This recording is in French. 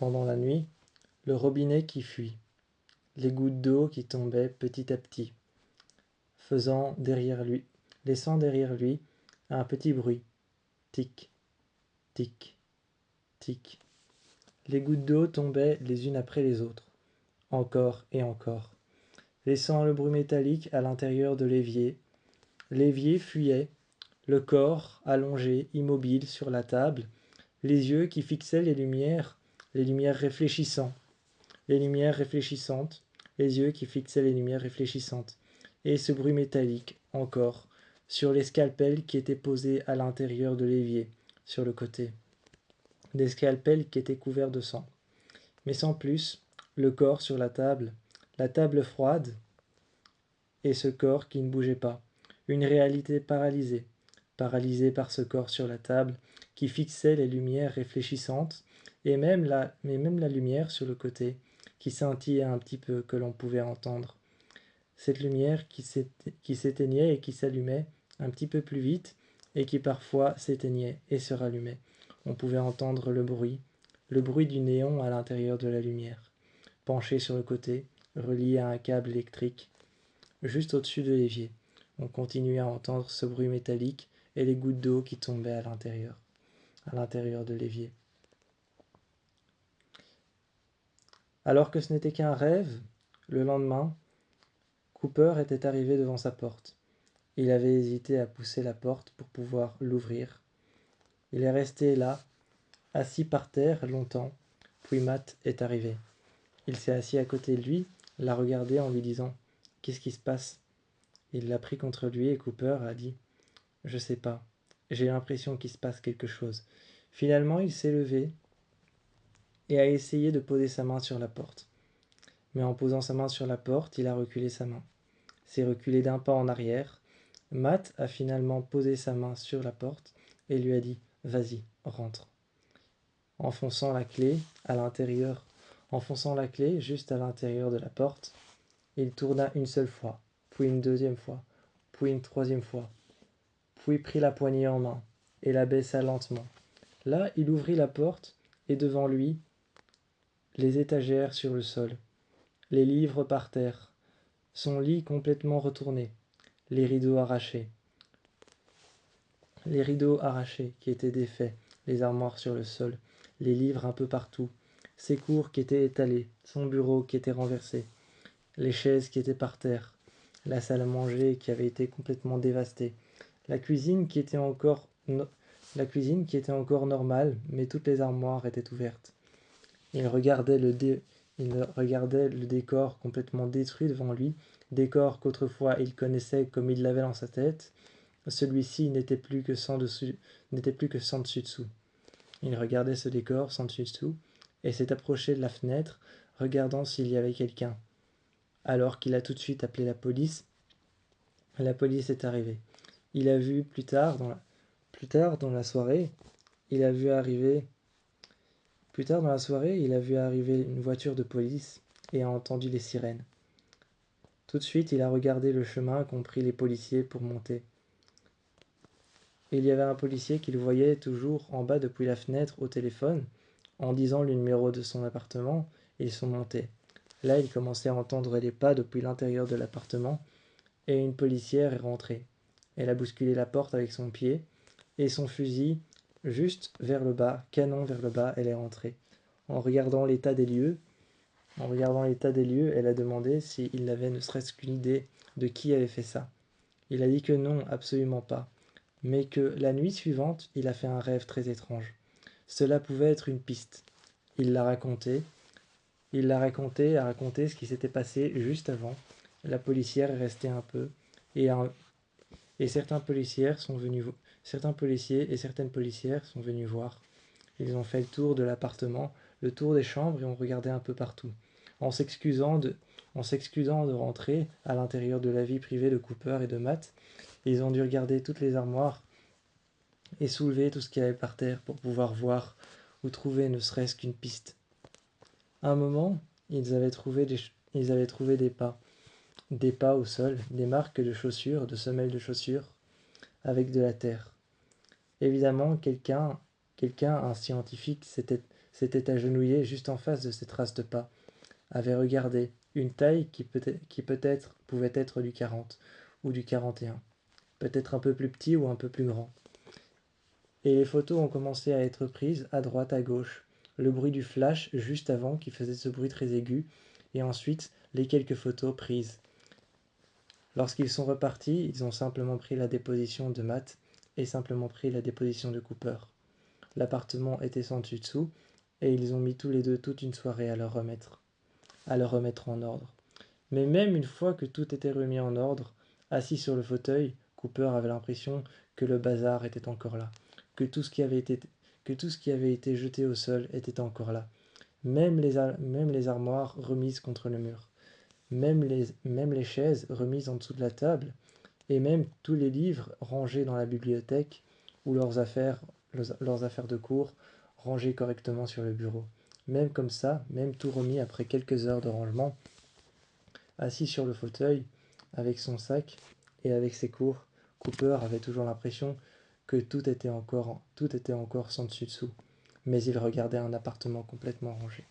Pendant la nuit, le robinet qui fuit, les gouttes d'eau qui tombaient petit à petit, laissant derrière lui un petit bruit. Tic, tic, tic. Les gouttes d'eau tombaient les unes après les autres, encore et encore, laissant le bruit métallique à l'intérieur de l'évier. L'évier fuyait, le corps allongé, immobile sur la table, les yeux qui fixaient les lumières réfléchissantes, les yeux qui fixaient les lumières réfléchissantes, et ce bruit métallique, encore, sur les scalpels qui étaient posés à l'intérieur de l'évier, sur le côté. Des scalpels qui étaient couverts de sang. Mais sans plus, le corps sur la table froide, et ce corps qui ne bougeait pas. Une réalité paralysée, paralysée par ce corps sur la table, qui fixait les lumières réfléchissantes, mais même la lumière sur le côté, qui scintillait un petit peu, que l'on pouvait entendre. Cette lumière qui s'éteignait et qui s'allumait un petit peu plus vite, et qui parfois s'éteignait et se rallumait. On pouvait entendre le bruit du néon à l'intérieur de la lumière, penché sur le côté, relié à un câble électrique, juste au-dessus de l'évier. On continuait à entendre ce bruit métallique et les gouttes d'eau qui tombaient à l'intérieur de l'évier. Alors que ce n'était qu'un rêve, le lendemain, Cooper était arrivé devant sa porte. Il avait hésité à pousser la porte pour pouvoir l'ouvrir. Il est resté là, assis par terre longtemps, puis Matt est arrivé. Il s'est assis à côté de lui, l'a regardé en lui disant « Qu'est-ce qui se passe ?» Il l'a pris contre lui et Cooper a dit « Je sais pas, j'ai l'impression qu'il se passe quelque chose. » Finalement, il s'est levé et a essayé de poser sa main sur la porte. Mais en posant sa main sur la porte, il a reculé sa main. S'est reculé d'un pas en arrière. Matt a finalement posé sa main sur la porte et lui a dit « Vas-y, rentre ». Enfonçant la clé juste à l'intérieur de la porte, il tourna une seule fois, puis une deuxième fois, puis une troisième fois, puis prit la poignée en main et la baissa lentement. Là, il ouvrit la porte et devant lui, les étagères sur le sol, les livres par terre, son lit complètement retourné, les rideaux arrachés qui étaient défaits, les armoires sur le sol, les livres un peu partout, ses cours qui étaient étalés, son bureau qui était renversé, les chaises qui étaient par terre, la salle à manger qui avait été complètement dévastée, la cuisine qui était encore normale, mais toutes les armoires étaient ouvertes. Il regardait le décor complètement détruit devant lui, décor qu'autrefois il connaissait comme il l'avait dans sa tête. Celui-ci n'était plus que sans dessus-dessous. Il regardait ce décor sans dessus-dessous et s'est approché de la fenêtre, regardant s'il y avait quelqu'un. Alors qu'il a tout de suite appelé la police est arrivée. Il a vu plus tard dans la soirée, il a vu arriver une voiture de police et a entendu les sirènes. Tout de suite, il a regardé le chemin qu'ont pris les policiers pour monter. Il y avait un policier qui le voyait toujours en bas depuis la fenêtre au téléphone. En disant le numéro de son appartement, ils sont montés. Là, il commençait à entendre les pas depuis l'intérieur de l'appartement et une policière est rentrée. Elle a bousculé la porte avec son pied et son fusil juste vers le bas, canon vers le bas, elle est rentrée. En regardant l'état des lieux, elle a demandé s'il n'avait ne serait-ce qu'une idée de qui avait fait ça. Il a dit que non, absolument pas, mais que la nuit suivante, il a fait un rêve très étrange. Cela pouvait être une piste. Il a raconté ce qui s'était passé juste avant. La policière est restée un peu, et certains policiers et certaines policières sont venus voir. Ils ont fait le tour de l'appartement, le tour des chambres et ont regardé un peu partout, en s'excusant de rentrer à l'intérieur de la vie privée de Cooper et de Matt. Ils ont dû regarder toutes les armoires et soulever tout ce qu'il y avait par terre pour pouvoir voir ou trouver ne serait-ce qu'une piste. À un moment, ils avaient trouvé des pas au sol, des marques de chaussures, de semelles de chaussures, avec de la terre. Évidemment, un scientifique, s'était agenouillé juste en face de ces traces de pas, avait regardé une taille qui peut-être pouvait être du 40 ou du 41, peut-être un peu plus petit ou un peu plus grand. Et les photos ont commencé à être prises à droite, à gauche. Le bruit du flash juste avant qui faisait ce bruit très aigu, et ensuite les quelques photos prises. Lorsqu'ils sont repartis, ils ont simplement pris la déposition de Matt et simplement pris la déposition de Cooper. L'appartement était sans dessus-dessous, et ils ont mis tous les deux toute une soirée à le remettre en ordre. Mais même une fois que tout était remis en ordre, assis sur le fauteuil, Cooper avait l'impression que le bazar était encore là, que tout ce qui avait été jeté au sol était encore là, même les armoires remises contre le mur, même les chaises remises en dessous de la table, et même tous les livres rangés dans la bibliothèque, ou leurs affaires de cours rangées correctement sur le bureau. Même comme ça, même tout remis après quelques heures de rangement, assis sur le fauteuil, avec son sac et avec ses cours, Cooper avait toujours l'impression que tout était encore sans dessus-dessous. Mais il regardait un appartement complètement rangé.